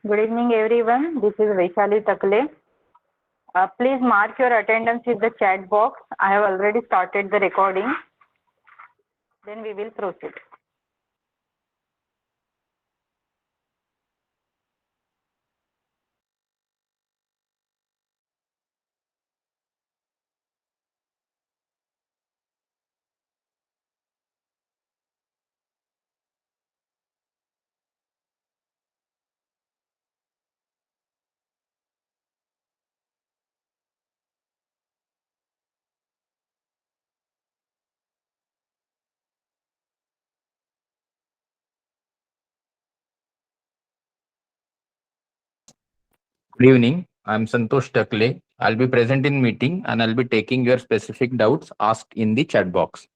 Good evening, everyone. This is Vaishali Takle. Please mark your attendance with the chat box. I have already started the recording. Then we will proceed. Good evening. I'm Santosh Takle. I'll be present in meeting and I'll be taking your specific doubts asked in the chat box.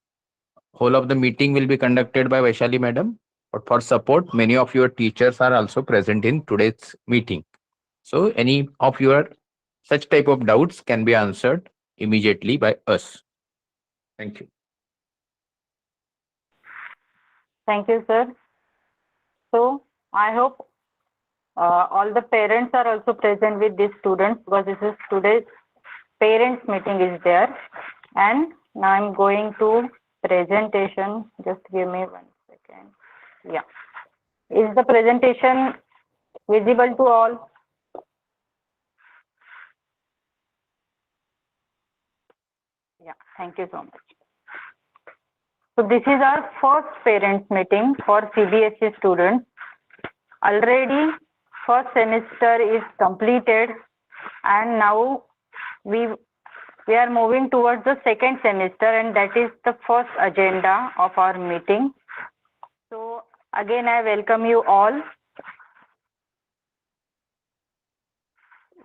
Whole of the meeting will be conducted by Vaishali madam. But for support, many of your teachers are also present in today's meeting. So any of your such type of doubts can be answered immediately by us. Thank you. Thank you, sir. So I hope all the parents are also present with these students because this is today's parents meeting is there. And now I'm going to presentation. Just give me 1 second. Yeah. Is the presentation visible to all? Yeah. Thank you so much. So this is our first parents meeting for CBSE students. Already first semester is completed and now we are moving towards the second semester, and that is the first agenda of our meeting. So again I welcome you all.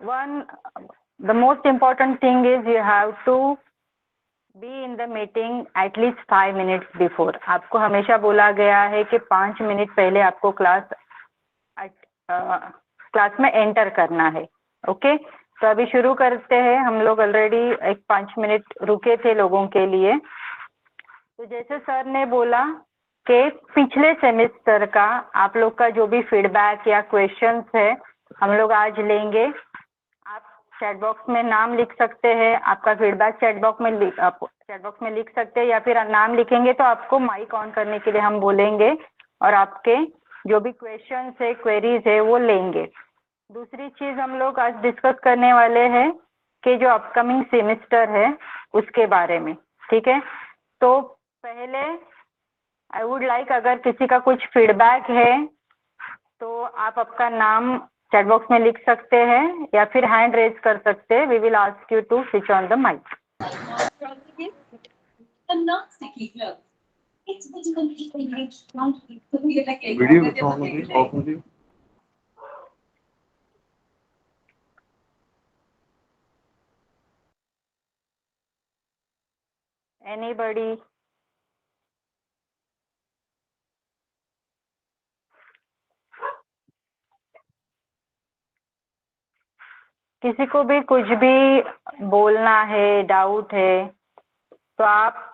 The most important thing is you have to be in the meeting at least 5 minutes before. आपको हमेशा बोला गया है कि 5 minute पहले आपको class में enter करना है. ओके, तो अभी शुरू करते हैं. हम लोग ऑलरेडी 5 मिनट रुके थे लोगों के लिए. तो जैसे सर ने बोला कि पिछले सेमेस्टर का आप लोग का जो भी फीडबैक या क्वेश्चंस है हम लोग आज लेंगे. आप चैट बॉक्स में नाम लिख सकते हैं. आपका फीडबैक चैट बॉक्स में लिख सकते हैं, या फिर नाम लिखेंगे तो आपको माइक ऑन करने के लिए हम बोलेंगे और आपके जो भी क्वेश्चंस है, क्वेरीज है, वो लेंगे. दूसरी चीज हम लोग आज डिस्कस करने वाले हैं कि जो अपकमिंग सेमेस्टर है उसके बारे में. ठीक है, तो पहले आई वुड लाइक अगर किसी का कुछ फीडबैक है तो आप आपका नाम चैट बॉक्स में लिख सकते हैं या फिर हैंड रेज कर सकते हैं. We will ask you to switch on the mike. Anybody? किसी को भी कुछ भी बोलना है, डाउट है तो आप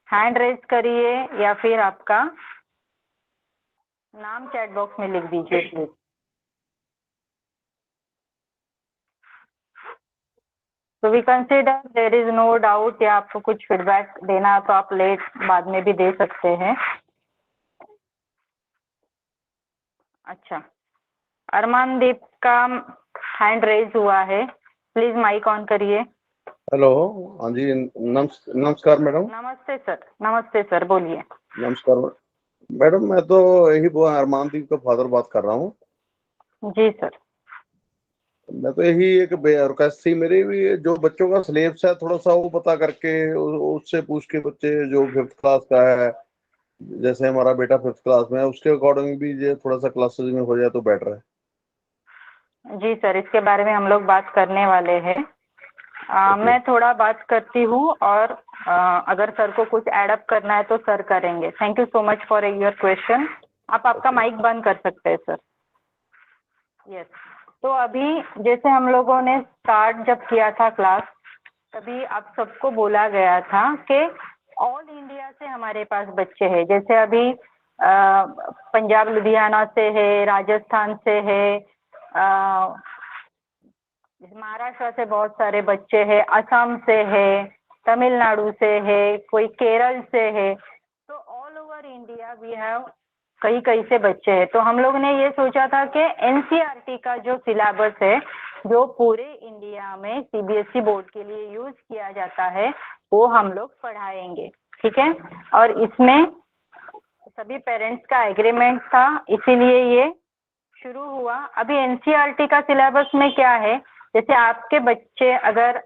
हैंड रेज करिए या फिर आपका नाम चैट बॉक्स में लिख दीजिए प्लीज. तो we consider there is no doubt, या आपको कुछ फीडबैक देना है तो आप लेट बाद में भी दे सकते हैं. अच्छा, अरमानदीप का हैंड रेज हुआ है, प्लीज माइक ऑन करिए. हेलो, हाँ जी, नमस्कार मैडम. नमस्ते सर. नमस्ते सर, बोलिए. नमस्कार मैडम, मैं तो यही अरमानदीप का फादर बात कर रहा हूँ. जी सर. मैं तो यही एक रिक्वेस्ट थी मेरी भी, जो बच्चों का सिलेबस है थोड़ा सा वो पता करके उससे पूछ के बच्चे जो 5th क्लास का है, जैसे हमारा बेटा 5th क्लास में है, उसके अकॉर्डिंग भी ये थोड़ा सा क्लासेस में हो जाए तो बेटर है. जी सर, इसके बारे में हम लोग बात करने वाले हैं. मैं थोड़ा बात करती हूँ और अगर सर को कुछ एडअप करना है तो सर करेंगे. Thank you so much for your question. आप आपका माइक बंद कर सकते हैं सर. यस. तो अभी जैसे हम लोगों ने स्टार्ट जब किया था क्लास, तभी आप सबको बोला गया था कि ऑल इंडिया से हमारे पास बच्चे हैं. जैसे अभी पंजाब लुधियाना से है, राजस्थान से है, महाराष्ट्र से बहुत सारे बच्चे हैं, असम से है, तमिलनाडु से है, कोई केरल से है, तो all over India we have कई कई से बच्चे हैं। तो हम लोग ने ये सोचा था कि एनसीईआरटी का जो सिलेबस है, जो पूरे इंडिया में सीबीएसई बोर्ड के लिए यूज किया जाता है, वो हम लोग पढ़ाएंगे, ठीक है। और इसमें सभी पेरेंट्स का एग्रीमेंट था, इसीलिए ये शुरू हुआ। अभी एनसीईआरटी का सिलेबस में क्या है, जैसे आपके बच्चे अगर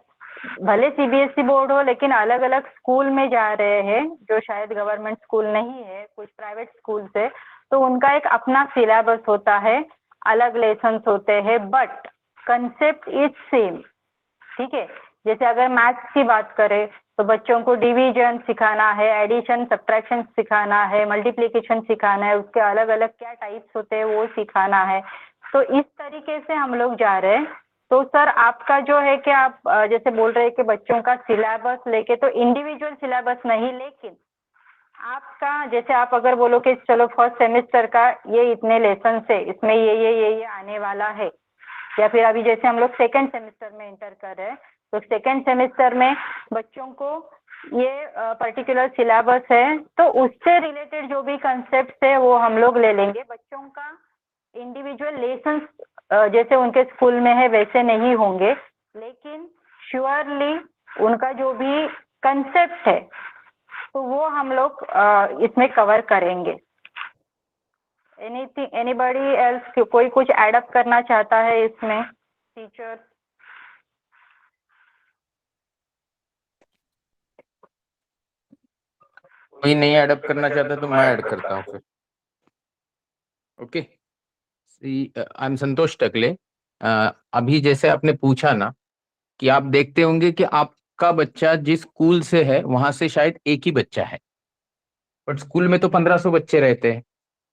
भले सीबीएसई बोर्ड हो लेकिन अलग अलग स्कूल में जा रहे हैं, जो शायद गवर्नमेंट स्कूल नहीं है, कुछ प्राइवेट स्कूल से, तो उनका एक अपना सिलेबस होता है, अलग लेसन्स होते हैं, बट कंसेप्ट इज सेम, ठीक है। जैसे अगर मैथ्स की बात करें तो बच्चों को डिवीजन सिखाना है, एडिशन सब्ट्रैक्शन सिखाना है, मल्टीप्लिकेशन सिखाना है, उसके अलग अलग क्या टाइप्स होते हैं वो सिखाना है। तो इस तरीके से हम लोग जा रहे हैं। तो सर आपका जो है कि आप जैसे बोल रहे हैं कि बच्चों का सिलेबस लेके, तो इंडिविजुअल सिलेबस नहीं, लेकिन आपका जैसे आप अगर बोलो कि चलो फर्स्ट सेमेस्टर का ये इतने लेसन से इसमें ये आने वाला है, या फिर अभी जैसे हम लोग सेकेंड सेमेस्टर में एंटर कर रहे हैं, तो सेकेंड सेमेस्टर में बच्चों को ये पर्टिकुलर सिलेबस है, तो उससे रिलेटेड जो भी कंसेप्ट है वो हम लोग ले लेंगे। बच्चों का इंडिविजुअल लेसन जैसे उनके स्कूल में है वैसे नहीं होंगे, लेकिन श्योरली उनका जो भी कंसेप्ट है तो वो हम लोग इसमें कवर करेंगे। एनीथिंग, एनीबॉडी एल्स, कोई कुछ एडअप करना चाहता है इसमें? टीचर कोई नहीं एडअप करना चाहता तो मैं ऐड करता हूँ फिर। ओके, आई एम संतोष टकले। अभी जैसे आपने पूछा ना कि आप देखते होंगे कि आपका बच्चा जिस स्कूल से है वहां से शायद एक ही बच्चा है, बट स्कूल में तो 1500 बच्चे रहते हैं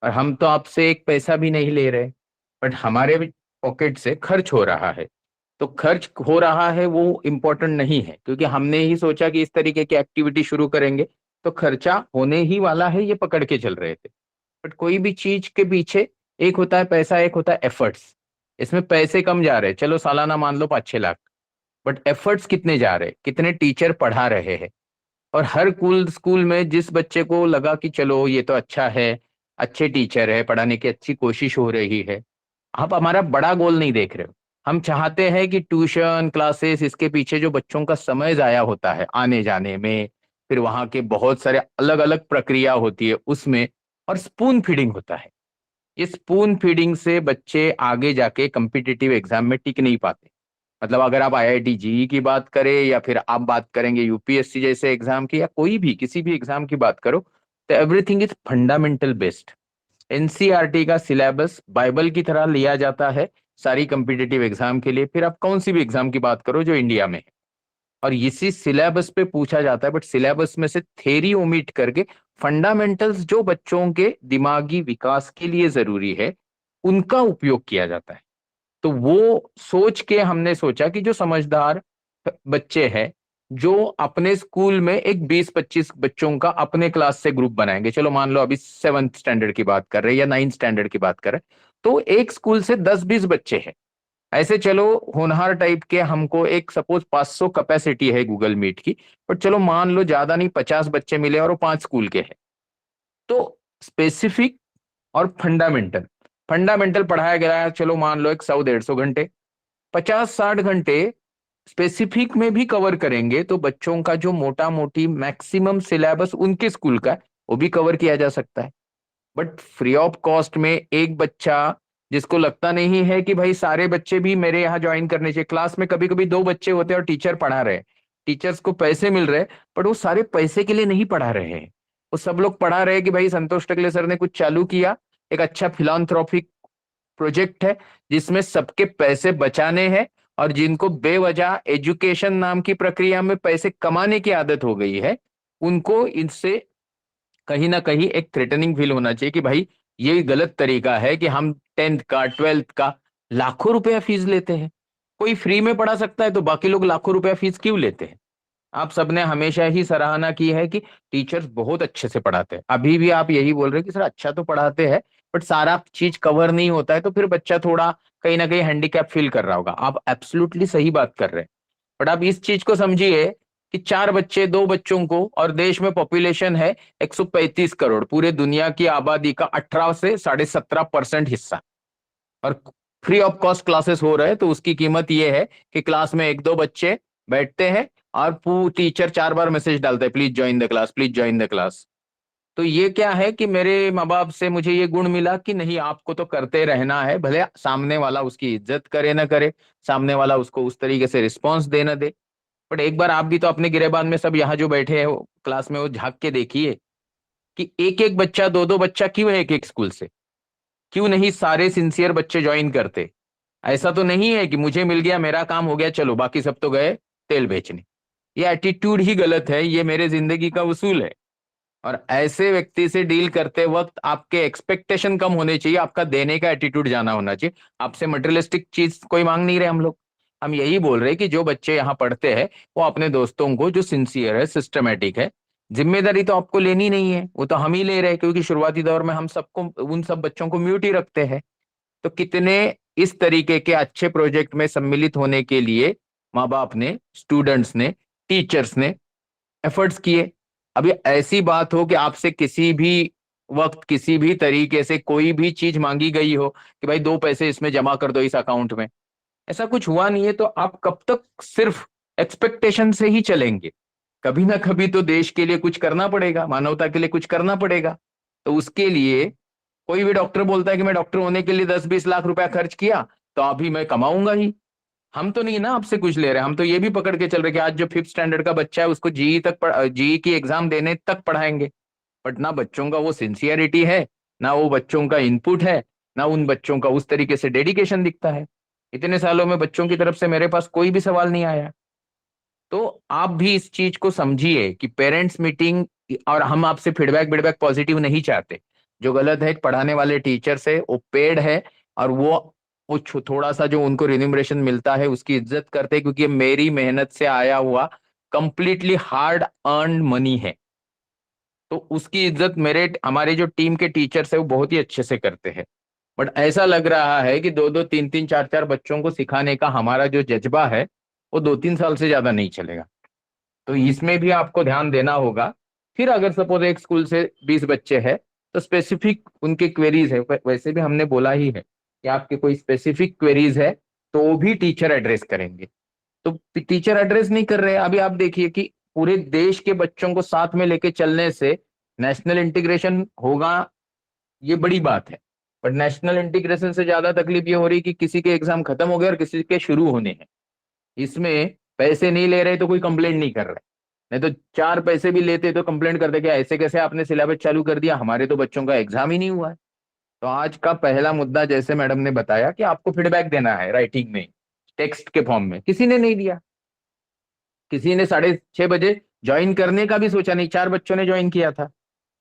और हम तो आपसे एक पैसा भी नहीं ले रहे, बट हमारे पॉकेट से खर्च हो रहा है। तो खर्च हो रहा है वो इम्पोर्टेंट नहीं है, क्योंकि हमने ही सोचा कि इस तरीके की एक्टिविटी शुरू करेंगे तो खर्चा होने ही वाला है, ये पकड़ के चल रहे थे। बट कोई भी चीज के पीछे एक होता है पैसा, एक होता है एफर्ट्स। इसमें पैसे कम जा रहे हैं, चलो सालाना मान लो 5-6 लाख, बट एफर्ट्स कितने जा रहे हैं, कितने टीचर पढ़ा रहे हैं। और हर स्कूल में जिस बच्चे को लगा कि चलो ये तो अच्छा है, अच्छे टीचर है, पढ़ाने की अच्छी कोशिश हो रही है, आप हमारा बड़ा गोल नहीं देख रहे हो। हम चाहते हैं कि ट्यूशन क्लासेस, इसके पीछे जो बच्चों का समय जाया होता है आने जाने में, फिर वहां के बहुत सारे अलग अलग प्रक्रिया होती है उसमें, और स्पून फीडिंग होता है। इस स्पून फीडिंग से बच्चे आगे जाके कम्पिटिटिव एग्जाम में टिक नहीं पाते। मतलब अगर आप आईआईटी जेईई की बात करें या फिर आप बात करेंगे यूपीएससी जैसे एग्जाम की, या कोई भी किसी भी एग्जाम की बात करो, तो everything is fundamental based. NCERT का सिलेबस बाइबल की तरह लिया जाता है सारी कम्पिटिटिव एग्जाम के लिए, फिर आप कौन सी भी एग्जाम की बात करो जो इंडिया में है, और इसी सिलेबस पे पूछा जाता है। बट सिलेबस में से थ्योरी ओमिट करके फंडामेंटल्स जो बच्चों के दिमागी विकास के लिए जरूरी है उनका उपयोग किया जाता है। तो वो सोच के हमने सोचा कि जो समझदार बच्चे हैं, जो अपने स्कूल में एक 20-25 बच्चों का अपने क्लास से ग्रुप बनाएंगे, चलो मान लो अभी 7th स्टैंडर्ड की बात कर रहे हैं या 9th स्टैंडर्ड की बात कर रहे हैं, तो एक स्कूल से 10-20 बच्चे हैं। ऐसे चलो होनहार टाइप के, हमको एक सपोज 500 कैपेसिटी है गूगल मीट की, बट चलो मान लो ज्यादा नहीं 50 बच्चे मिले और वो 5 स्कूल के हैं, तो स्पेसिफिक और फंडामेंटल, फंडामेंटल पढ़ाया गया है, चलो मान लो एक 100-150 घंटे, 50-60 घंटे स्पेसिफिक में भी कवर करेंगे, तो बच्चों का जो मोटा मोटी मैक्सिमम सिलेबस उनके स्कूल का है वो भी कवर किया जा सकता है। बट फ्री ऑफ कॉस्ट में एक बच्चा जिसको लगता नहीं है कि भाई सारे बच्चे भी मेरे यहाँ ज्वाइन करने चाहिए, क्लास में कभी कभी 2 बच्चे होते हैं और टीचर पढ़ा रहे हैं, टीचर्स को पैसे मिल रहे हैं, बट वो सारे पैसे के लिए नहीं पढ़ा रहे हैं। वो सब लोग पढ़ा रहे हैं कि भाई संतोष टकले सर ने कुछ चालू किया, एक अच्छा फिलांथ्रोपिक प्रोजेक्ट है जिसमें सबके पैसे बचाने हैं, और जिनको बेवजह एजुकेशन नाम की प्रक्रिया में पैसे कमाने की आदत हो गई है, उनको इनसे कहीं ना कहीं एक थ्रेटनिंग फील होना चाहिए कि भाई ये गलत तरीका है कि हम 10th का 12th का लाखों रुपया फीस लेते हैं। कोई फ्री में पढ़ा सकता है तो बाकी लोग लाखों रुपया फीस क्यों लेते हैं? आप सबने हमेशा ही सराहना की है कि टीचर्स बहुत अच्छे से पढ़ाते हैं, अभी भी आप यही बोल रहे हैं कि सर अच्छा तो पढ़ाते हैं बट सारा चीज कवर नहीं होता है, तो फिर बच्चा थोड़ा कहीं ना कहीं हैंडीकैप फील कर रहा होगा। आप एब्सोल्युटली सही बात कर रहे हैं, बट आप इस चीज को समझिए कि 4 बच्चे 2 बच्चों को, और देश में पॉपुलेशन है 135 करोड़, पूरे दुनिया की आबादी का 18 से 17.5% हिस्सा, और फ्री ऑफ कॉस्ट क्लासेस हो रहे हैं, तो उसकी कीमत ये है कि क्लास में 1-2 बच्चे बैठते हैं और टीचर 4 बार मैसेज डालता है, please join the class, please join the class. तो ये क्या है कि मेरे माँ बाप से मुझे ये गुण मिला कि नहीं, आपको तो करते रहना है, भले सामने वाला उसकी इज्जत करे ना करे, सामने वाला उसको उस तरीके से रिस्पॉन्स दे ना दे। बट एक बार आप भी तो अपने गिरेबान में सब यहाँ जो बैठे हैं क्लास में वो झांक के देखिए कि एक एक बच्चा 2-2 बच्चा क्यों है एक एक स्कूल से, क्यों नहीं सारे सिंसियर बच्चे ज्वाइन करते। ऐसा तो नहीं है कि मुझे मिल गया मेरा काम हो गया चलो बाकी सब तो गए तेल बेचने। ये एटीट्यूड ही गलत है, ये मेरे जिंदगी का उसूल है। और ऐसे व्यक्ति से डील करते वक्त आपके एक्सपेक्टेशन कम होने चाहिए, आपका देने का एटीट्यूड जाना होना चाहिए। आपसे मटेरियलिस्टिक चीज कोई मांग नहीं रहे हम लोग। हम यही बोल रहे हैं कि जो बच्चे यहाँ पढ़ते हैं वो अपने दोस्तों को, जो सिंसियर है, सिस्टमेटिक है, जिम्मेदारी तो आपको लेनी नहीं है, वो तो हम ही ले रहे हैं, क्योंकि शुरुआती दौर में हम सबको, उन सब बच्चों को म्यूट ही रखते हैं। तो कितने इस तरीके के अच्छे प्रोजेक्ट में सम्मिलित होने के लिए माँ बाप ने, स्टूडेंट्स ने, टीचर्स ने एफर्ट्स किए। अभी ऐसी बात हो कि आपसे किसी भी वक्त किसी भी तरीके से कोई भी चीज मांगी गई हो कि भाई 2 पैसे इसमें जमा कर दो इस अकाउंट में, ऐसा कुछ हुआ नहीं है, तो आप कब तक सिर्फ एक्सपेक्टेशन से ही चलेंगे? कभी ना कभी तो देश के लिए कुछ करना पड़ेगा, मानवता के लिए कुछ करना पड़ेगा। तो उसके लिए कोई भी डॉक्टर बोलता है कि मैं डॉक्टर होने के लिए 10-20 लाख रुपया खर्च किया तो अभी मैं कमाऊंगा ही। हम तो नहीं ना आपसे कुछ ले रहे, हम तो ये भी पकड़ के चल रहे कि आज जो 5th स्टैंडर्ड का बच्चा है उसको जीई की एग्जाम देने तक पढ़ाएंगे। बट ना बच्चों का वो सिंसियरिटी है, ना वो बच्चों का इनपुट है, ना उन बच्चों का उस तरीके से डेडिकेशन दिखता है। इतने सालों में बच्चों की तरफ से मेरे पास कोई भी सवाल नहीं आया। तो आप भी इस चीज को समझिए कि पेरेंट्स मीटिंग, और हम आपसे फीडबैक पॉजिटिव नहीं चाहते। जो गलत है पढ़ाने वाले टीचर से, वो पेड है, और वो थोड़ा सा जो उनको रिन्यूमरेशन मिलता है उसकी इज्जत करते हैं, क्योंकि ये मेरी मेहनत से आया हुआ कंप्लीटली हार्ड अर्न मनी है। तो उसकी इज्जत मेरे हमारे जो टीम के टीचर्स है वो बहुत ही अच्छे से करते हैं। बट ऐसा लग रहा है कि 2-2 3-3 4-4 बच्चों को सिखाने का हमारा जो जज्बा है वो 2-3 साल से ज्यादा नहीं चलेगा। तो इसमें भी आपको ध्यान देना होगा। फिर अगर सपोज एक स्कूल से 20 बच्चे हैं तो स्पेसिफिक उनके क्वेरीज है, वैसे भी हमने बोला ही है कि आपके कोई स्पेसिफिक क्वेरीज है तो भी टीचर एड्रेस करेंगे। तो टीचर एड्रेस नहीं कर रहे, अभी आप देखिए कि पूरे देश के बच्चों को साथ में लेके चलने से नेशनल इंटीग्रेशन होगा, ये बड़ी बात है। बट नेशनल इंटीग्रेशन से ज्यादा तकलीफ ये हो रही कि किसी के एग्जाम खत्म हो गए और किसी के शुरू होने हैं। इसमें पैसे नहीं ले रहे तो कोई कंप्लेंट नहीं कर रहे, नहीं तो 4 पैसे भी लेते तो कंप्लेंट करते कि ऐसे कैसे आपने सिलेबस चालू कर दिया, हमारे तो बच्चों का एग्जाम ही नहीं हुआ है। तो आज का पहला मुद्दा, जैसे मैडम ने बताया कि आपको फीडबैक देना है राइटिंग में, टेक्स्ट के फॉर्म में, किसी ने नहीं दिया। किसी ने 6:30 बजे ज्वाइन करने का भी सोचा नहीं, 4 बच्चों ने ज्वाइन किया था।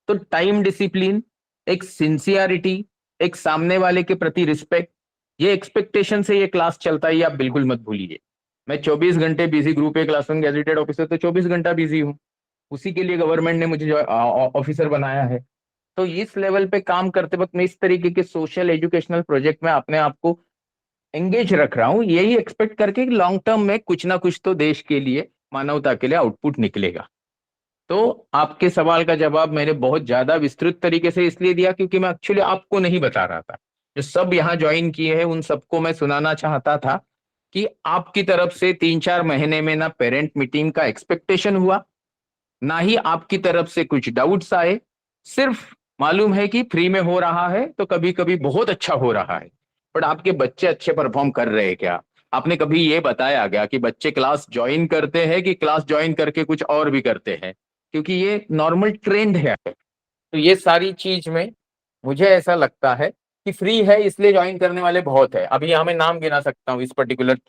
तो टाइम डिसिप्लिन, एक सिंसियरिटी, एक सामने वाले के प्रति रिस्पेक्ट, ये एक्सपेक्टेशन से ये क्लास चलता है, ये आप बिल्कुल मत भूलिए। मैं 24 घंटे busy, group A class one gazetted officer तो 24 घंटा बिजी हूँ, उसी के लिए गवर्नमेंट ने मुझे जो ऑफिसर बनाया है। तो इस लेवल पे काम करते वक्त मैं इस तरीके के सोशल एजुकेशनल प्रोजेक्ट में अपने आप को एंगेज रख रहा हूँ, यही एक्सपेक्ट करके कि लॉन्ग टर्म में कुछ ना कुछ तो देश के लिए, मानवता के लिए आउटपुट निकलेगा। तो आपके सवाल का जवाब मैंने बहुत ज्यादा विस्तृत तरीके से इसलिए दिया क्योंकि मैं एक्चुअली आपको नहीं बता रहा था, जो सब यहाँ ज्वाइन किए हैं उन सबको मैं सुनाना चाहता था कि आपकी तरफ से 3-4 महीने में ना पेरेंट मीटिंग का एक्सपेक्टेशन हुआ, ना ही आपकी तरफ से कुछ डाउट्स आए। सिर्फ मालूम है कि फ्री में हो रहा है तो कभी कभी बहुत अच्छा हो रहा है, बट आपके बच्चे अच्छे परफॉर्म कर रहे हैं क्या? आपने कभी ये बताया गया कि बच्चे क्लास ज्वाइन करते हैं कि क्लास ज्वाइन करके कुछ और भी करते हैं? क्योंकि ये नॉर्मल ट्रेंड है। तो ये सारी चीज में मुझे ऐसा लगता है कि फ्री है इसलिए ज्वाइन करने वाले बहुत है। अभी यहाँ मैं नाम गिना सकता हूँ इस पर्टिकुलर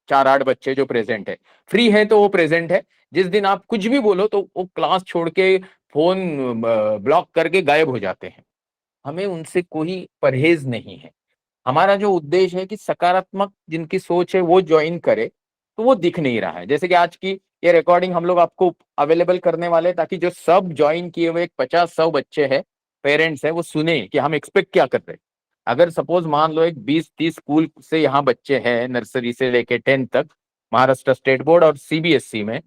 4-8 बच्चे जो प्रेजेंट है। फ्री है तो वो प्रेजेंट है, जिस दिन आप कुछ भी बोलो तो वो क्लास छोड़ के फोन ब्लॉक करके गायब हो जाते हैं। हमें उनसे कोई परहेज नहीं है। हमारा जो उद्देश्य है कि सकारात्मक जिनकी सोच है वो ज्वाइन करे, तो वो दिख नहीं रहा है। जैसे कि आज की ये रिकॉर्डिंग हम लोग आपको अवेलेबल करने वाले हैं, ताकि जो सब ज्वाइन किए हुए 50-100 बच्चे हैं, पेरेंट्स हैं, वो सुने कि हम एक्सपेक्ट क्या कर रहे हैं। अगर सपोज मान लो एक 20-30 स्कूल से यहाँ बच्चे हैं, नर्सरी से लेके 10th तक, महाराष्ट्र स्टेट बोर्ड और सीबीएसई में,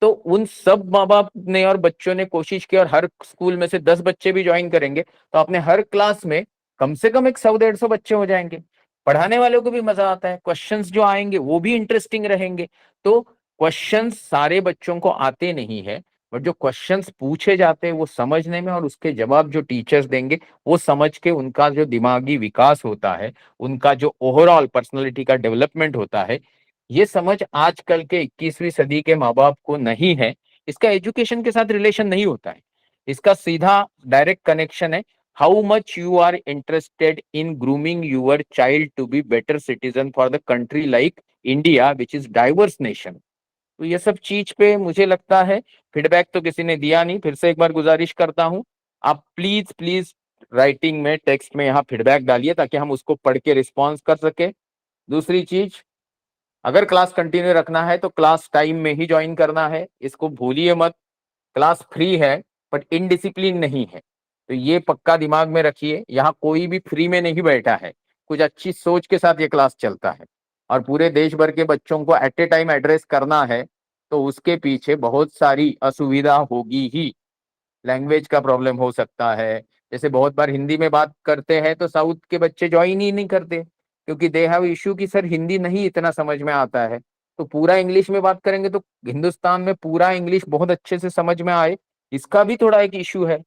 तो उन सब माँ बाप ने और बच्चों ने कोशिश की, और हर स्कूल में से 10 बच्चे भी ज्वाइन करेंगे, तो अपने हर क्लास में कम से कम 100-150 बच्चे हो जाएंगे। पढ़ाने वालों को भी मजा आता है, क्वेश्चंस जो आएंगे वो भी इंटरेस्टिंग रहेंगे। तो क्वेश्चंस सारे बच्चों को आते नहीं है, बट जो क्वेश्चंस पूछे जाते हैं वो समझने में, और उसके जवाब जो टीचर्स देंगे वो समझ के उनका जो दिमागी विकास होता है, उनका जो ओवरऑल पर्सनालिटी का डेवलपमेंट होता है, ये समझ आजकल के 21वीं सदी के माँ बाप को नहीं है। इसका एजुकेशन के साथ रिलेशन नहीं होता है, इसका सीधा डायरेक्ट कनेक्शन है how much you are interested in grooming your child to be better citizen for the country like India which is diverse nation. तो ये सब चीज पे मुझे लगता है फीडबैक तो किसी ने दिया नहीं, फिर से एक बार गुजारिश करता हूं, आप प्लीज प्लीज राइटिंग में, टेक्स्ट में यहाँ फीडबैक डालिए, ताकि हम उसको पढ़ के रिस्पॉन्स कर सके। दूसरी चीज, अगर क्लास कंटिन्यू रखना है तो क्लास टाइम में ही ज्वाइन करना है, इसको भूलिए मत। क्लास फ्री है बट इनडिसिप्लिन नहीं है, तो ये पक्का दिमाग में रखिए। यहाँ कोई भी फ्री में नहीं बैठा है, कुछ अच्छी सोच के साथ ये क्लास चलता है, और पूरे देश भर के बच्चों को एट ए टाइम एड्रेस करना है, तो उसके पीछे बहुत सारी असुविधा होगी ही। लैंग्वेज का प्रॉब्लम हो सकता है, जैसे बहुत बार हिंदी में बात करते हैं तो साउथ के बच्चे ज्वाइन ही नहीं करते, क्योंकि दे हैव इश्यू कि सर हिंदी नहीं इतना समझ में आता है। तो पूरा इंग्लिश में बात करेंगे तो हिंदुस्तान में पूरा इंग्लिश बहुत अच्छे से समझ में आए, इसका भी थोड़ा एक इश्यू है।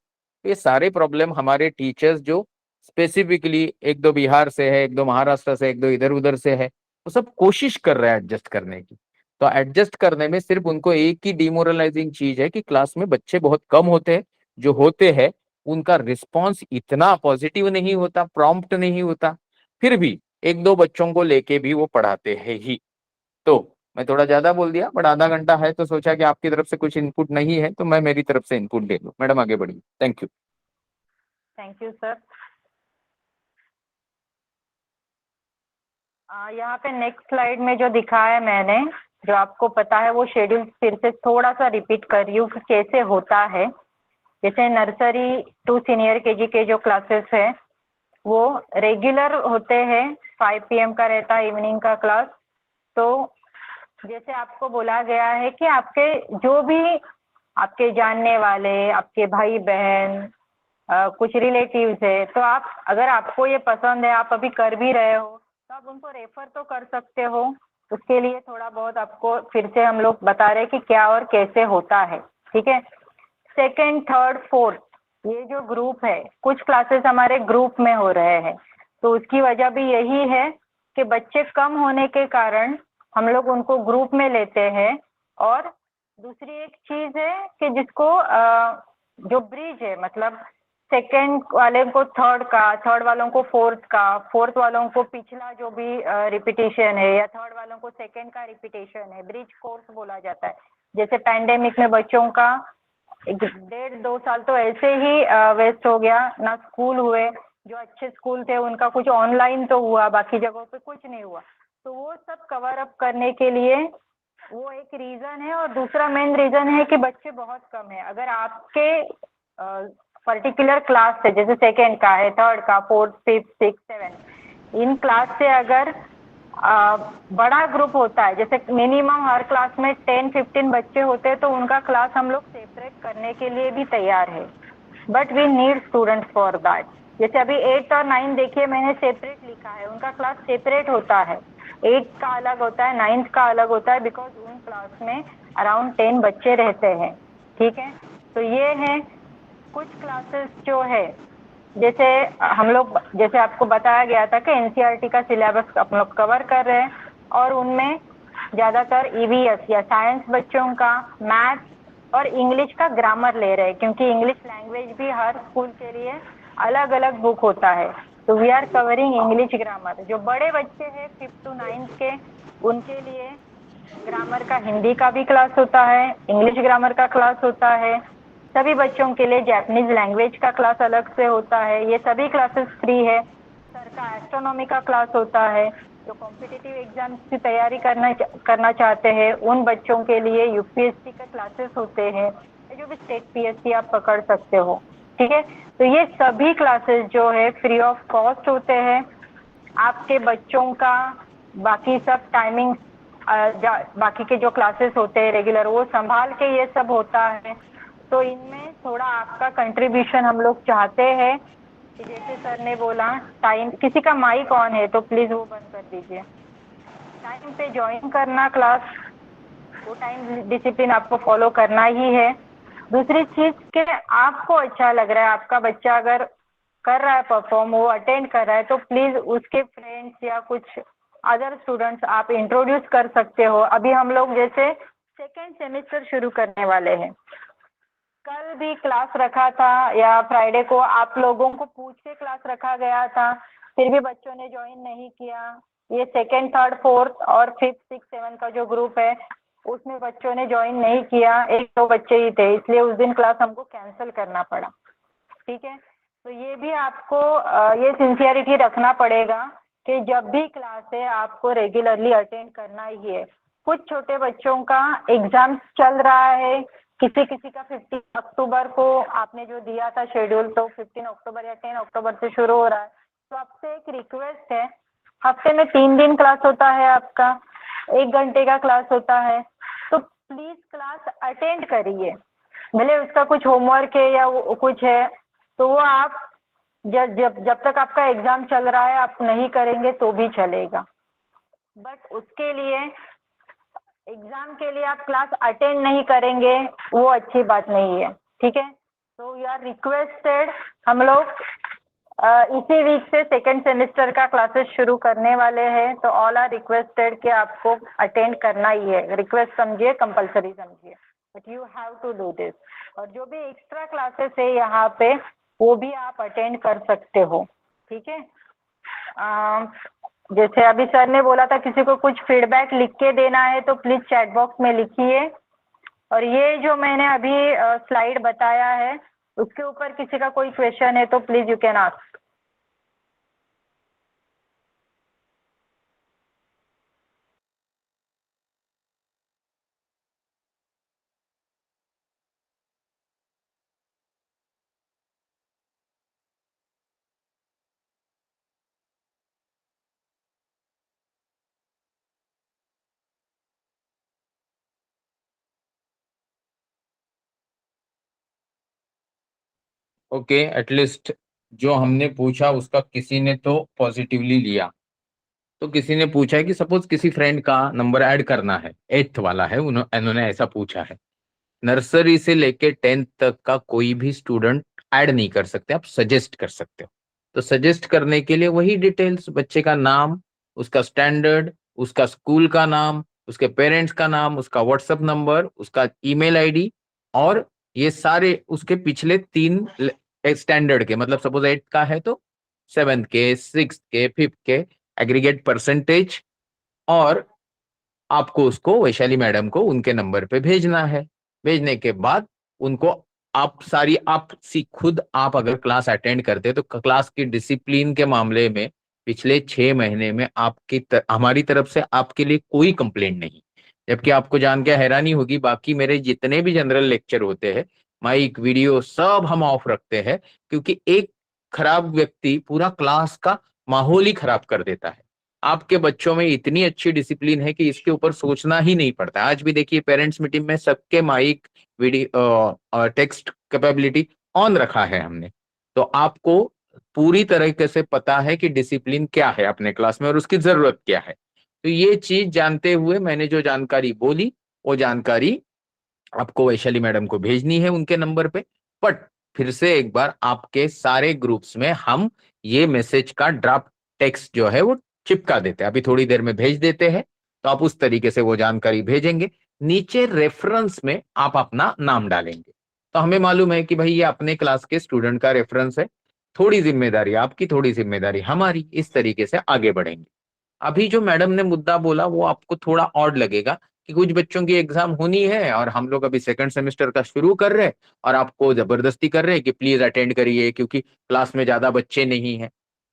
ये सारे प्रॉब्लम हमारे टीचर्स जो स्पेसिफिकली एक दो बिहार से है, एक दो महाराष्ट्र से, एक दो इधर उधर से है, वो सब कोशिश कर रहे हैं एडजस्ट करने की। तो एडजस्ट करने में सिर्फ उनको एक ही डिमोरलाइजिंग चीज है कि क्लास में बच्चे बहुत कम होते हैं, जो होते हैं उनका रिस्पॉन्स इतना पॉजिटिव नहीं होता, प्रॉम्प्ट नहीं होता, फिर भी एक दो बच्चों को लेके भी वो पढ़ाते हैं ही। तो मैं थोड़ा ज्यादा बोल दिया, बट आधा घंटा है तो सोचा कि आपकी तरफ से कुछ इनपुट नहीं है तो मैं मेरी तरफ से इनपुट दे दूं। मैडम आगे बढ़िए, thank you. Thank you sir. यहाँ पे नेक्स्ट स्लाइड में जो दिखाया है मैंने, जो आपको पता है वो शेड्यूल फिर से थोड़ा सा रिपीट कर रही हूँ कि कैसे होता है। जैसे नर्सरी टू सीनियर केजी के जो क्लासेस है वो रेगुलर होते हैं, 5 PM का रहता है इवनिंग का क्लास। तो जैसे आपको बोला गया है कि आपके जो भी आपके जानने वाले, आपके भाई बहन, कुछ रिलेटिव्स है, तो आप अगर आपको ये पसंद है, आप अभी कर भी रहे हो, तो आप उनको रेफर तो कर सकते हो। उसके लिए थोड़ा बहुत आपको फिर से हम लोग बता रहे हैं कि क्या और कैसे होता है, ठीक है। सेकेंड, थर्ड, फोर्थ, ये जो ग्रुप है, कुछ क्लासेस हमारे ग्रुप में हो रहे हैं, तो उसकी वजह भी यही है कि बच्चे कम होने के कारण हम लोग उनको ग्रुप में लेते हैं। और दूसरी एक चीज है कि जिसको जो ब्रिज है, मतलब सेकंड वाले को थर्ड का, थर्ड वालों को फोर्थ का, फोर्थ वालों को पिछला जो भी रिपीटेशन है, या थर्ड वालों को सेकंड का रिपीटेशन है, ब्रिज कोर्स बोला जाता है। जैसे पैंडेमिक में बच्चों का 1.5-2 साल तो ऐसे ही वेस्ट हो गया, ना स्कूल हुए, जो अच्छे स्कूल थे उनका कुछ ऑनलाइन तो हुआ, बाकी जगहों पे कुछ नहीं हुआ। तो वो सब कवर अप करने के लिए वो एक रीजन है। और दूसरा मेन रीजन है कि बच्चे बहुत कम है। अगर आपके पर्टिकुलर क्लास से, जैसे सेकेंड का है, थर्ड का, fourth, fifth, six, seven, in class से अगर बड़ा ग्रुप होता है, जैसे मिनिमम हर क्लास में 10-15 बच्चे होते हैं, तो उनका क्लास हम लोग सेपरेट करने के लिए भी तैयार है, but we need students for that. जैसे अभी 8 और 9 देखिए, मैंने सेपरेट लिखा है, उनका क्लास सेपरेट होता है, 8 का अलग होता है, 9th का अलग होता है, बिकॉज उन क्लास में अराउंड 10 बच्चे रहते हैं, ठीक है। तो ये है कुछ क्लासेस जो है, जैसे हम लोग, जैसे आपको बताया गया था कि एनसीईआरटी का सिलेबस हम लोग कवर कर रहे हैं, और उनमें ज़्यादातर ईवीएस या साइंस बच्चों का, मैथ और इंग्लिश का ग्रामर ले रहे हैं, क्योंकि इंग्लिश लैंग्वेज भी हर स्कूल के लिए अलग अलग बुक होता है। तो we are covering English grammar. जो बड़े बच्चे हैं 5th to 9th के, उनके लिए ग्रामर का हिंदी का भी क्लास होता है, इंग्लिश ग्रामर का क्लास होता है। सभी बच्चों के लिए जापानीज लैंग्वेज का क्लास अलग से होता है। ये सभी क्लासेस फ्री है। सर का एस्ट्रोनॉमी का क्लास होता है। जो कॉम्पिटिटिव एग्जाम्स की तैयारी करना चाहते हैं उन बच्चों के लिए यूपीएससी का क्लासेस होते हैं, जो भी स्टेट पीएससी आप पकड़ सकते हो। ठीक है, तो ये सभी क्लासेस जो है फ्री ऑफ कॉस्ट होते हैं। आपके बच्चों का बाकी सब टाइमिंग, बाकी के जो क्लासेस होते हैं रेगुलर, वो संभाल के ये सब होता है। तो इनमें थोड़ा आपका कंट्रीब्यूशन हम लोग चाहते हैं कि जैसे सर ने बोला, टाइम, किसी का माइक ऑन है तो प्लीज वो बंद कर दीजिए। टाइम पे ज्वाइन करना क्लास, वो टाइम डिसिप्लिन आपको फॉलो करना ही है। दूसरी चीज के आपको अच्छा लग रहा है, आपका बच्चा अगर कर रहा है परफॉर्म, वो अटेंड कर रहा है, तो प्लीज उसके फ्रेंड्स या कुछ अदर स्टूडेंट्स आप इंट्रोड्यूस कर सकते हो। अभी हम लोग जैसे सेकेंड सेमेस्टर शुरू करने वाले हैं, कल भी क्लास रखा था या फ्राइडे को आप लोगों को पूछ के क्लास रखा गया था, फिर भी बच्चों ने ज्वाइन नहीं किया। ये सेकेंड, थर्ड, फोर्थ और फिफ्थ, सिक्स, सेवन का जो ग्रुप है उसमें बच्चों ने ज्वाइन नहीं किया, एक दो बच्चे ही थे, इसलिए उस दिन क्लास हमको कैंसिल करना पड़ा। ठीक है, तो ये भी आपको ये सिंसियरिटी रखना पड़ेगा कि जब भी क्लास है आपको रेगुलरली अटेंड करना ही है। कुछ छोटे बच्चों का एग्जाम चल रहा है, किसी किसी का 15 अक्टूबर को आपने जो दिया था शेड्यूल, तो 15 अक्टूबर या 10 अक्टूबर से शुरू हो रहा है। तो आपसे एक रिक्वेस्ट है, हफ्ते में 3 दिन क्लास होता है आपका, 1 घंटे का क्लास होता है, तो प्लीज क्लास अटेंड करिए। भले उसका कुछ होमवर्क है या कुछ है तो वो आप जब तक आपका एग्जाम चल रहा है आप नहीं करेंगे तो भी चलेगा, बट उसके लिए, एग्जाम के लिए आप क्लास अटेंड नहीं करेंगे वो अच्छी बात नहीं है। ठीक है, तो यू आर रिक्वेस्टेड, हम लोग इसी वीक से सेकेंड सेमेस्टर का क्लासेस शुरू करने वाले हैं, तो ऑल आर रिक्वेस्टेड कि आपको अटेंड करना ही है। रिक्वेस्ट समझिए, कंपलसरी समझिए, but you have to do this. और जो भी एक्स्ट्रा क्लासेस है यहाँ पे वो भी आप अटेंड कर सकते हो। ठीक है, जैसे अभी सर ने बोला था किसी को कुछ फीडबैक लिख के देना है तो प्लीज चैट बॉक्स में लिखिए। और ये जो मैंने अभी स्लाइड बताया है उसके ऊपर किसी का कोई क्वेश्चन है तो please you can ask. Okay, at least जो हमने पूछा उसका किसी ने तो पॉजिटिवली लिया। तो किसी ने पूछा है कि सपोज किसी फ्रेंड का नंबर ऐड करना है, 8th वाला है, उन्होंने ऐसा पूछा है। नर्सरी से लेके 10th तक का कोई भी स्टूडेंट ऐड नहीं कर सकते, आप सजेस्ट कर सकते हो। तो सजेस्ट करने के लिए वही डिटेल्स, बच्चे का नाम, उसका स्टैंडर्ड, उसका स्कूल का नाम, उसके पेरेंट्स का नाम, उसका व्हाट्सएप नंबर, उसका ईमेल आईडी, और ये सारे उसके पिछले 3 स्टैंडर्ड के, मतलब सपोज 8 का है तो 7th के, 6th के, 5th के एग्रीगेट परसेंटेज, और आपको उसको वैशाली मैडम को उनके नंबर पे भेजना है। भेजने के बाद उनको आप सारी, आप खुद आप अगर क्लास अटेंड करते तो क्लास की डिसिप्लिन के मामले में पिछले 6 महीने में हमारी तरफ से आपके लिए कोई कंप्लेंट नहीं। जबकि आपको जान के हैरानी होगी, बाकी मेरे जितने भी जनरल लेक्चर होते हैं, माइक वीडियो सब हम ऑफ रखते हैं, क्योंकि एक खराब व्यक्ति पूरा क्लास का माहौल ही खराब कर देता है। आपके बच्चों में इतनी अच्छी डिसिप्लिन है कि इसके ऊपर सोचना ही नहीं पड़ता। आज भी देखिए पेरेंट्स मीटिंग में सबके mike, video, text capability on रखा है हमने। तो आपको पूरी तरीके से पता है कि डिसिप्लिन क्या है अपने क्लास में और उसकी जरूरत क्या है। तो ये चीज जानते हुए मैंने जो जानकारी बोली वो जानकारी आपको वैशाली मैडम को भेजनी है उनके नंबर पे। बट फिर से एक बार आपके सारे ग्रुप्स में हम ये मैसेज का ड्राफ्ट टेक्स्ट जो है वो चिपका देते हैं, अभी थोड़ी देर में भेज देते हैं। तो आप उस तरीके से वो जानकारी भेजेंगे, नीचे रेफरेंस में आप अपना नाम डालेंगे, तो हमें मालूम है कि भाई ये अपने क्लास के स्टूडेंट का रेफरेंस है। थोड़ी जिम्मेदारी आपकी, थोड़ी जिम्मेदारी हमारी, इस तरीके से आगे बढ़ेंगे। अभी जो मैडम ने मुद्दा बोला वो आपको थोड़ा ऑड लगेगा कि कुछ बच्चों की एग्जाम होनी है और हम लोग अभी सेकंड सेमेस्टर का शुरू कर रहे हैं और आपको जबरदस्ती कर रहे हैं कि प्लीज अटेंड करिए क्योंकि क्लास में ज्यादा बच्चे नहीं है।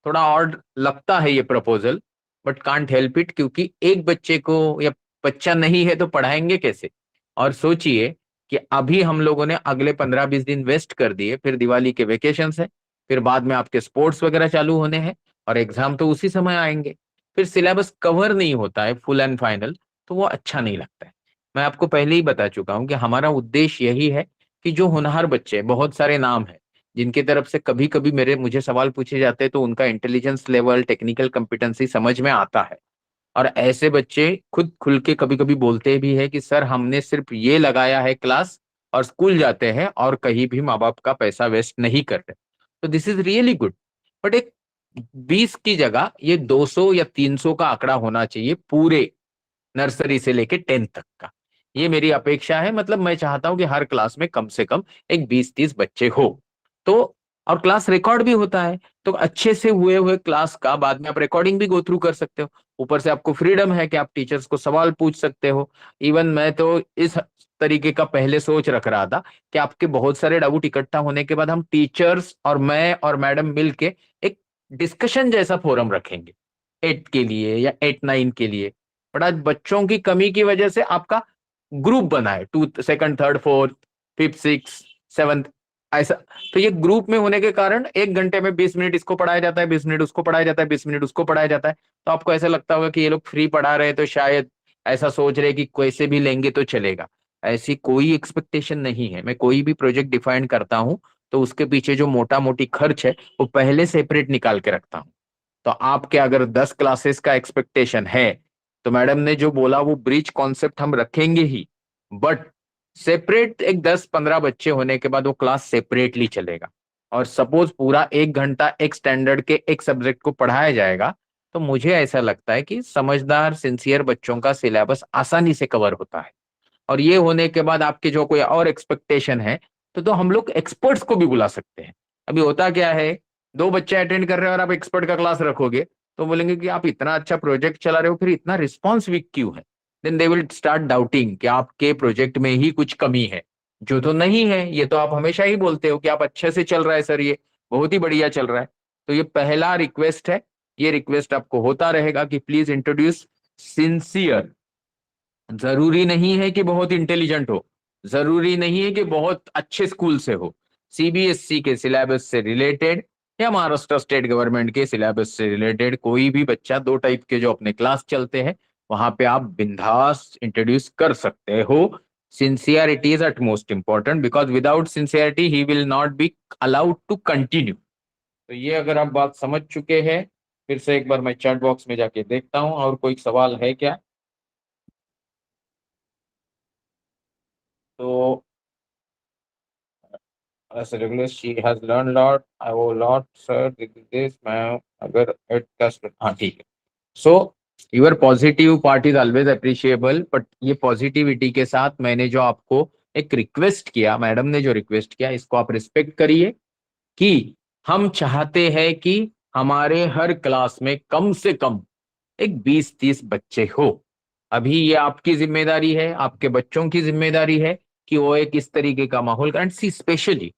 थोड़ा ऑड लगता है ये proposal, but can't help it, क्योंकि एक बच्चे को या बच्चा नहीं है तो पढ़ाएंगे कैसे। और सोचिए कि अभी हम लोगों ने अगले 15-20 दिन वेस्ट कर दिए, फिर दिवाली के वेकेशन है, फिर बाद में आपके स्पोर्ट्स वगैरह चालू होने हैं और एग्जाम तो उसी समय आएंगे, फिर सिलेबस कवर नहीं होता है फुल एंड फाइनल, तो वो अच्छा नहीं लगता है। मैं आपको पहले ही बता चुका हूं कि हमारा उद्देश्य यही है कि जो होनहार बच्चे, बहुत सारे नाम हैं जिनकी तरफ से कभी कभी मुझे सवाल पूछे जाते हैं, तो उनका इंटेलिजेंस लेवल, टेक्निकल कॉम्पिटेंसी समझ में आता है। और ऐसे बच्चे खुद खुल के कभी कभी बोलते भी है कि सर हमने सिर्फ ये लगाया है क्लास और स्कूल जाते हैं और कहीं भी माँ बाप का पैसा वेस्ट नहीं करते। तो this is really good. But एक 20 की जगह ये 200 या 300 का आंकड़ा होना चाहिए पूरे नर्सरी से लेके 10th तक का। ये मेरी अपेक्षा है। मतलब मैं चाहता हूं कि हर क्लास में कम से कम एक 20-30 बच्चे हो। तो और क्लास रिकॉर्ड भी होता है, तो अच्छे से हुए हुए क्लास का बाद में आप रिकॉर्डिंग भी गो थ्रू कर सकते हो। ऊपर से आपको फ्रीडम है कि आप टीचर्स को सवाल पूछ सकते हो। इवन मैं तो इस तरीके का पहले सोच रख रहा था कि आपके बहुत सारे डाउट इकट्ठा होने के बाद हम टीचर्स और मैं और मैडम मिलके एक डिस्कशन जैसा फोरम रखेंगे 8 के लिए या 8-9 के लिए। बट आज बच्चों की कमी की वजह से आपका ग्रुप बना है, 2, 2nd, 3rd, 4th, 5th, 6th, 7th, ऐसा। तो ये ग्रुप में होने के कारण 1 घंटे में 20 मिनट इसको पढ़ाया जाता है, 20 मिनट उसको पढ़ाया जाता है, 20 मिनट उसको पढ़ाया जाता है। तो आपको ऐसा लगता होगा कि ये लोग फ्री पढ़ा रहे हैं, तो शायद ऐसा सोच रहे कि कैसे भी लेंगे तो चलेगा। ऐसी कोई एक्सपेक्टेशन नहीं है। मैं कोई भी प्रोजेक्ट डिफाइन करता हूं तो उसके पीछे जो मोटा मोटी खर्च है वो पहले सेपरेट निकाल के रखता हूं। तो आपके अगर 10 क्लासेस का एक्सपेक्टेशन है तो मैडम ने जो बोला वो ब्रिज कॉन्सेप्ट हम रखेंगे ही, बट सेपरेट एक 10-15 बच्चे होने के बाद वो क्लास सेपरेटली चलेगा। और सपोज पूरा 1 घंटा एक स्टैंडर्ड के एक सब्जेक्ट को पढ़ाया जाएगा, तो मुझे ऐसा लगता है कि समझदार सिंसियर बच्चों का सिलेबस आसानी से कवर होता है। और ये होने के बाद आपके जो कोई और एक्सपेक्टेशन है तो हम लोग एक्सपर्ट्स को भी बुला सकते हैं। अभी होता क्या है, 2 बच्चे अटेंड कर रहे हैं और आप एक्सपर्ट का क्लास रखोगे तो बोलेंगे कि आप इतना अच्छा प्रोजेक्ट चला रहे हो, फिर इतना रिस्पॉन्स वीक क्यों है। Then they will start doubting कि आपके प्रोजेक्ट में ही कुछ कमी है, जो तो नहीं है। ये तो आप हमेशा ही बोलते हो कि आप अच्छे से चल रहा है सर, ये बहुत ही बढ़िया चल रहा है। तो ये पहला रिक्वेस्ट है, ये रिक्वेस्ट आपको होता रहेगा कि प्लीज इंट्रोड्यूस सिंसियर। जरूरी नहीं है कि बहुत इंटेलिजेंट हो, जरूरी नहीं है कि बहुत अच्छे स्कूल से हो। सीबीएसई के सिलेबस से रिलेटेड या महाराष्ट्र स्टेट गवर्नमेंट के सिलेबस से रिलेटेड कोई भी बच्चा, 2 टाइप के जो अपने क्लास चलते हैं वहां पे आप बिंदास इंट्रोड्यूस कर सकते हो। Sincerity is utmost important, because without sincerity he will not be allowed to continue. तो ये अगर आप बात समझ चुके हैं, फिर से एक बार मैं चैट बॉक्स में जाके देखता हूँ और कोई सवाल है क्या। तो as a regular she has learned lot, I owe lot sir this मैं अगर एट का हाँ ठीक है। So your positive part is always appreciable, but ये पॉजिटिविटी के साथ मैंने जो आपको एक रिक्वेस्ट किया, मैडम ने जो रिक्वेस्ट किया, इसको आप रिस्पेक्ट करिए कि हम चाहते हैं कि हमारे हर क्लास में कम से कम एक 20-30 बच्चे हो। अभी ये आपकी जिम्मेदारी है, आपके बच्चों की जिम्मेदारी है कि वो एक इस तरीके का माहौल करें। सी स्पेशली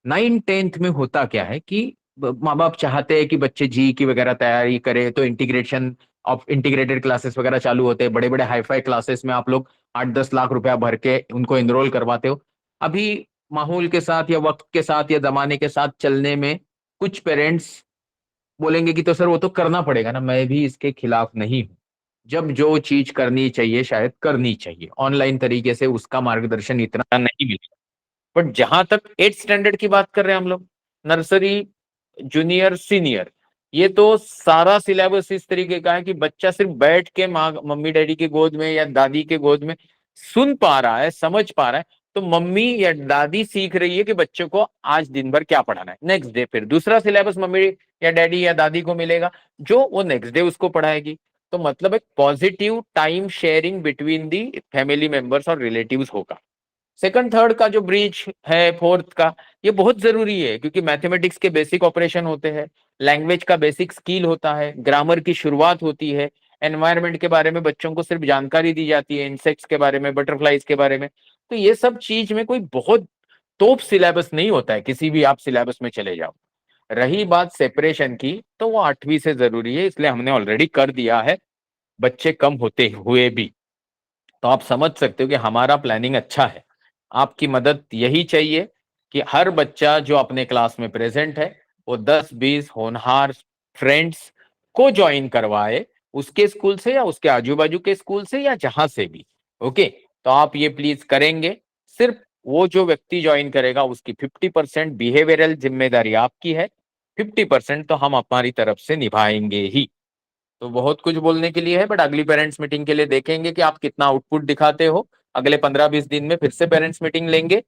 9th-10th में होता क्या है कि माँ बाप चाहते हैं कि बच्चे जी की वगैरह तैयारी करे, तो इंटीग्रेशन ऑफ इंटीग्रेटेड क्लासेस वगैरह चालू होते हैं। बड़े बड़े हाईफाई क्लासेस में आप लोग 8-10 लाख रुपया भर के उनको इनरोल करवाते हो। अभी माहौल के साथ या वक्त के साथ या जमाने के साथ चलने में कुछ पेरेंट्स बोलेंगे कि तो सर वो तो करना पड़ेगा ना। मैं भी इसके खिलाफ नहीं हूं। जब जो चीज करनी चाहिए शायद करनी चाहिए, ऑनलाइन तरीके से उसका मार्गदर्शन इतना नहीं मिलेगा। बट जहां तक 8th स्टैंडर्ड की बात कर रहे हैं हम लोग, नर्सरी, जूनियर, सीनियर, ये तो सारा सिलेबस इस तरीके का है कि बच्चा सिर्फ बैठ के माँ मम्मी डैडी की गोद में या दादी के गोद में सुन पा रहा है, समझ पा रहा है। तो मम्मी या दादी सीख रही है कि बच्चों को आज दिन भर क्या पढ़ाना है। नेक्स्ट डे फिर दूसरा सिलेबस मम्मी या डैडी या दादी को मिलेगा, जो वो नेक्स्ट डे उसको पढ़ाएगी। तो मतलब एक positive time sharing between the family members और रिलेटिव्स होगा। 2nd-3rd का जो ब्रिज है, 4th का, ये बहुत जरूरी है क्योंकि मैथमेटिक्स के बेसिक ऑपरेशन होते हैं, लैंग्वेज का बेसिक स्किल होता है, ग्रामर की शुरुआत होती है, एनवायरनमेंट के बारे में बच्चों को सिर्फ जानकारी दी जाती है, इंसेक्ट्स के बारे में, बटरफ्लाइज के बारे में। तो ये सब चीज में कोई बहुत तोप सिलेबस नहीं होता है, किसी भी आप सिलेबस में चले जाओ। रही बात सेपरेशन की, तो वो 8वीं से जरूरी है, इसलिए हमने ऑलरेडी कर दिया है, बच्चे कम होते हुए भी। तो आप समझ सकते हो कि हमारा प्लानिंग अच्छा है। आपकी मदद यही चाहिए कि हर बच्चा जो अपने क्लास में प्रेजेंट है वो 10-20 होनहार फ्रेंड्स को ज्वाइन करवाए, उसके स्कूल से या उसके आजू बाजू के स्कूल से या जहां से भी। ओके, तो आप ये प्लीज करेंगे। सिर्फ वो जो व्यक्ति ज्वाइन करेगा उसकी 50% बिहेवियरल जिम्मेदारी आपकी है, 50% तो हम हमारी तरफ से निभाएंगे ही। तो बहुत कुछ बोलने के लिए है, बट अगली पेरेंट्स मीटिंग के लिए देखेंगे कि आप कितना आउटपुट दिखाते हो। अगले 15-20 दिन में फिर से पेरेंट्स मीटिंग लेंगे,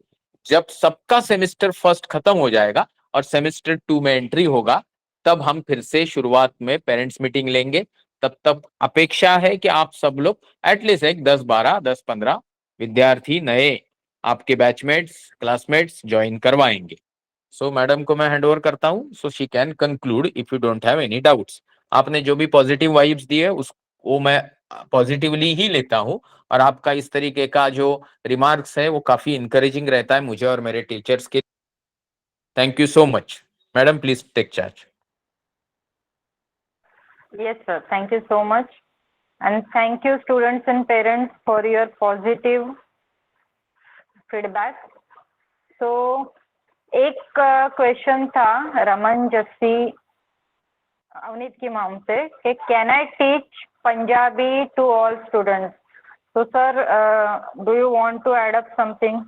जब सबका सेमेस्टर फर्स्ट खत्म हो जाएगा और सेमेस्टर 2 में एंट्री होगा, तब हम फिर से शुरुआत में पेरेंट्स मीटिंग लेंगे। तब तक अपेक्षा है कि आप सब लोग एटलीस्ट एक 10-15 विद्यार्थी नए आपके बैचमेट्स क्लासमेट्स ज्वाइन करवाएंगे। सो मैडम को मैं हैंड ओवर करता हूँ, so she can conclude if you don't have any doubts. आपने जो भी पॉजिटिव वाइब्स दी है उस वो मैं पॉजिटिवली ही लेता हूँ, और आपका इस तरीके का जो रिमार्क्स है वो काफी इंकरेजिंग रहता है मुझे और मेरे टीचर्स के। Thank you so much. Madam please take charge. Yes, sir. Thank you so much. And thank you, students and parents, for your positive feedback. So, एक क्वेश्चन था रमन जस्सी अवनीत की मॉम से कि can I teach Punjabi to all students? So, sir, do you want to add up something?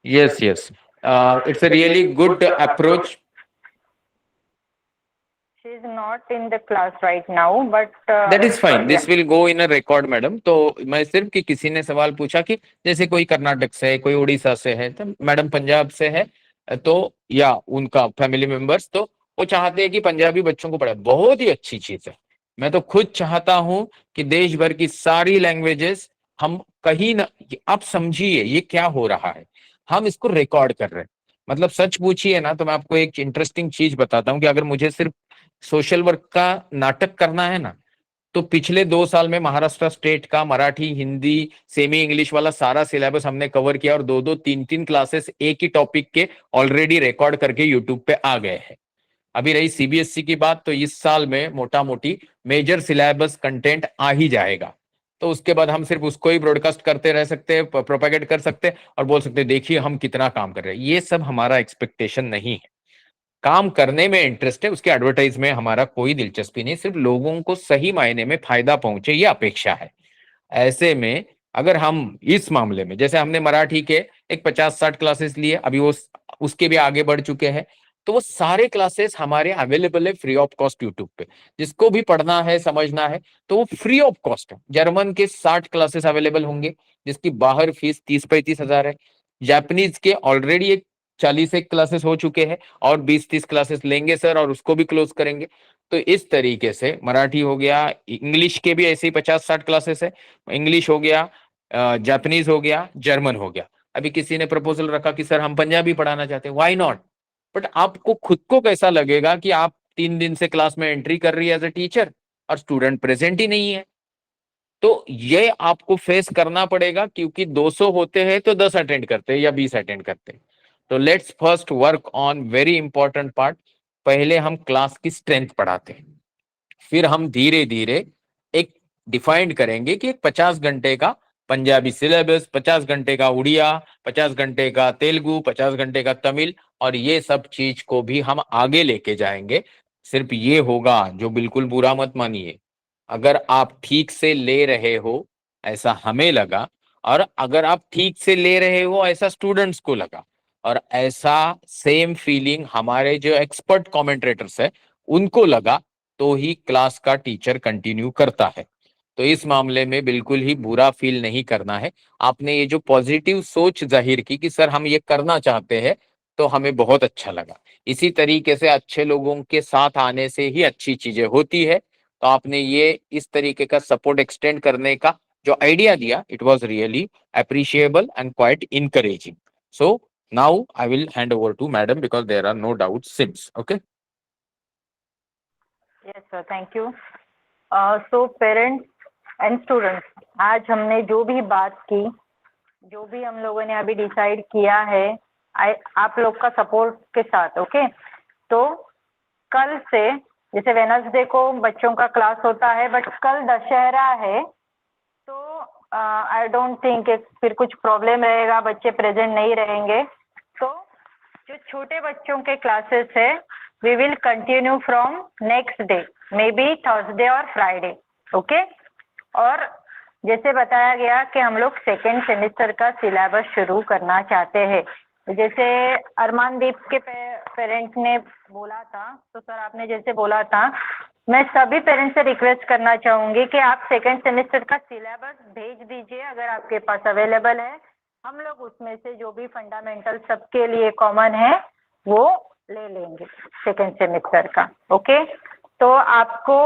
Yes, yes. It's a really good approach. She is not in the class right now, but That is fine. This yeah. will go in a record, madam. तो मैं सिर्फ कि किसी ने सवाल पूछा कि जैसे कोई कर्नाटक से है, कोई उड़ीसा से है, तो मैडम पंजाब से है, तो या उनका फैमिली मेंबर्स, तो वो चाहते हैं कि पंजाबी बच्चों को पढ़े। बहुत ही अच्छी चीज है। मैं तो खुद चाहता हूं कि देश भर की सारी लैंग्वेजेस हम कहीं ना, आप समझिए ये क्या हो रहा है, हम इसको रिकॉर्ड कर रहे हैं। मतलब सच पूछिए ना, तो मैं आपको एक इंटरेस्टिंग चीज बताता हूँ कि अगर मुझे सिर्फ सोशल वर्क का नाटक करना है ना, तो पिछले 2 साल में महाराष्ट्र स्टेट का मराठी हिंदी सेमी इंग्लिश वाला सारा सिलेबस हमने कवर किया, और 2-2 3-3 क्लासेस एक ही टॉपिक के ऑलरेडी रिकॉर्ड करके यूट्यूब पे आ गए हैं। अभी रही सीबीएसई की बात, तो इस साल में मोटा मोटी मेजर सिलेबस कंटेंट आ ही जाएगा। तो उसके बाद हम सिर्फ उसको ही ब्रॉडकास्ट करते रह सकते हैं, प्रोपेगेट कर सकते हैं और बोल सकते हैं देखिए हम कितना काम कर रहे हैं। ये सब हमारा एक्सपेक्टेशन नहीं है। काम करने में इंटरेस्ट है, उसके एडवर्टाइज में हमारा कोई दिलचस्पी नहीं, सिर्फ लोगों को सही मायने में फायदा पहुंचे ये अपेक्षा है। ऐसे में अगर हम इस मामले में, जैसे हमने मराठी के एक 50-60 क्लासेस लिए, अभी वो उसके भी आगे बढ़ चुके हैं, तो वो सारे क्लासेस हमारे अवेलेबल है फ्री ऑफ कॉस्ट यूट्यूब पे। जिसको भी पढ़ना है समझना है तो वो फ्री ऑफ कॉस्ट है। जर्मन के 60 क्लासेस अवेलेबल होंगे जिसकी बाहर फीस 30-35 हजार है। जापानीज के ऑलरेडी एक 40 क्लासेस हो चुके हैं और 20-30 क्लासेस लेंगे सर, और उसको भी क्लोज करेंगे। तो इस तरीके से मराठी हो गया, इंग्लिश के भी ऐसे ही 50-60 क्लासेस है। इंग्लिश हो गया, जापानीज हो गया, जर्मन हो गया। अभी किसी ने प्रपोजल रखा कि सर हम पंजाबी पढ़ाना चाहते हैं, व्हाई नॉट। बट आपको खुद को कैसा लगेगा कि आप 3 दिन से क्लास में एंट्री कर रही है एज ए टीचर और स्टूडेंट प्रेजेंट ही नहीं है? तो ये आपको फेस करना पड़ेगा, क्योंकि 200 होते हैं तो 10 अटेंड करते हैं या 20 अटेंड करते हैं। तो let's first work on very important part. पहले हम क्लास की स्ट्रेंथ बढ़ाते हैं, फिर हम धीरे धीरे एक डिफाइंड करेंगे कि 50 घंटे का पंजाबी सिलेबस, 50 घंटे का उड़िया, 50 घंटे का तेलुगु, 50 घंटे का तमिल, और ये सब चीज को भी हम आगे लेके जाएंगे। सिर्फ ये होगा, जो बिल्कुल बुरा मत मानिए, अगर आप ठीक से ले रहे हो ऐसा हमें लगा, और अगर आप ठीक से ले रहे हो ऐसा स्टूडेंट्स को लगा, और ऐसा सेम फीलिंग हमारे जो एक्सपर्ट कमेंटेटर्स है उनको लगा, तो ही क्लास का टीचर कंटिन्यू करता है। तो इस मामले में बिल्कुल ही बुरा फील नहीं करना है। आपने ये जो पॉजिटिव सोच जाहिर की कि सर हम ये करना चाहते हैं, तो हमें बहुत अच्छा लगा। इसी तरीके से अच्छे लोगों के साथ आने से ही अच्छी चीजें होती है। तो आपने ये इस तरीके का सपोर्ट एक्सटेंड करने का जो आइडिया दिया, it was really appreciable and quite encouraging. So now I will hand over to madam because there are no doubt since. Okay. Yes sir, thank you. So parents and students, आज हमने जो भी बात की, जो भी हम लोगों ने अभी डिसाइड किया है, आप लोग का सपोर्ट के साथ, ओके। तो कल से, जैसे वेनसडे को बच्चों का क्लास होता है, बट कल दशहरा है, तो आई डोंट थिंक फिर कुछ प्रॉब्लम रहेगा, बच्चे प्रेजेंट नहीं रहेंगे। तो जो छोटे बच्चों के क्लासेस है, we will continue from next day, may be Thursday और फ्राइडे, ओके। और जैसे बताया गया कि हम लोग सेकेंड सेमेस्टर का सिलेबस शुरू करना चाहते हैं। जैसे अरमानदीप के पेरेंट्स ने बोला था, तो सर आपने जैसे बोला था, मैं सभी पेरेंट्स से रिक्वेस्ट करना चाहूंगी कि आप सेकेंड सेमेस्टर का सिलेबस भेज दीजिए अगर आपके पास अवेलेबल है। हम लोग उसमें से जो भी फंडामेंटल सबके लिए कॉमन है वो ले लेंगे सेकेंड सेमेस्टर का, ओके। तो आपको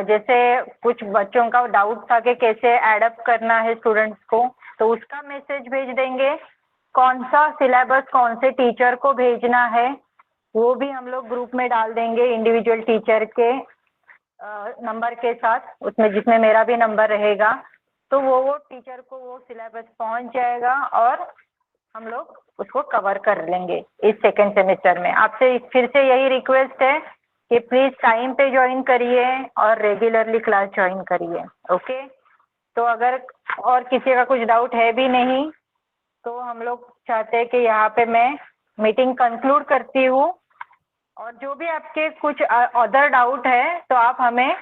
जैसे कुछ बच्चों का डाउट था कि कैसे एडअप करना है स्टूडेंट्स को, तो उसका मैसेज भेज देंगे। कौन सा सिलेबस कौन से टीचर को भेजना है वो भी हम लोग ग्रुप में डाल देंगे, इंडिविजुअल टीचर के नंबर के साथ, उसमें जिसमें मेरा भी नंबर रहेगा। तो वो टीचर को वो सिलेबस पहुंच जाएगा और हम लोग उसको कवर कर लेंगे इस सेकेंड सेमेस्टर में। आपसे फिर से यही रिक्वेस्ट है कि प्लीज टाइम पे ज्वाइन करिए और रेगुलरली क्लास ज्वाइन करिए, ओके। तो अगर और किसी का कुछ डाउट है भी नहीं तो हम लोग चाहते हैं कि यहाँ पे मैं मीटिंग कंक्लूड करती हूँ, और जो भी आपके कुछ अदर डाउट है तो आप हमें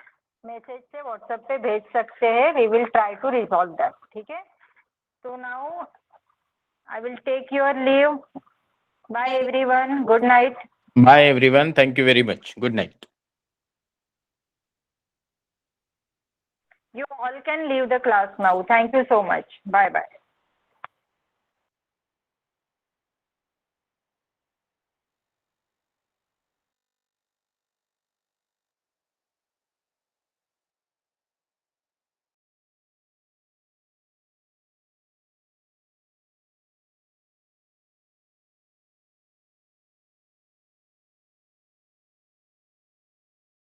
मैसेज से व्हाट्सएप पे भेज सकते हैं, we will try to resolve that, ठीक है। तो now I will take your leave. Bye everyone. Good night. Bye everyone. Thank you very much. Good night. You all can leave the class now. Thank you so much. Bye bye.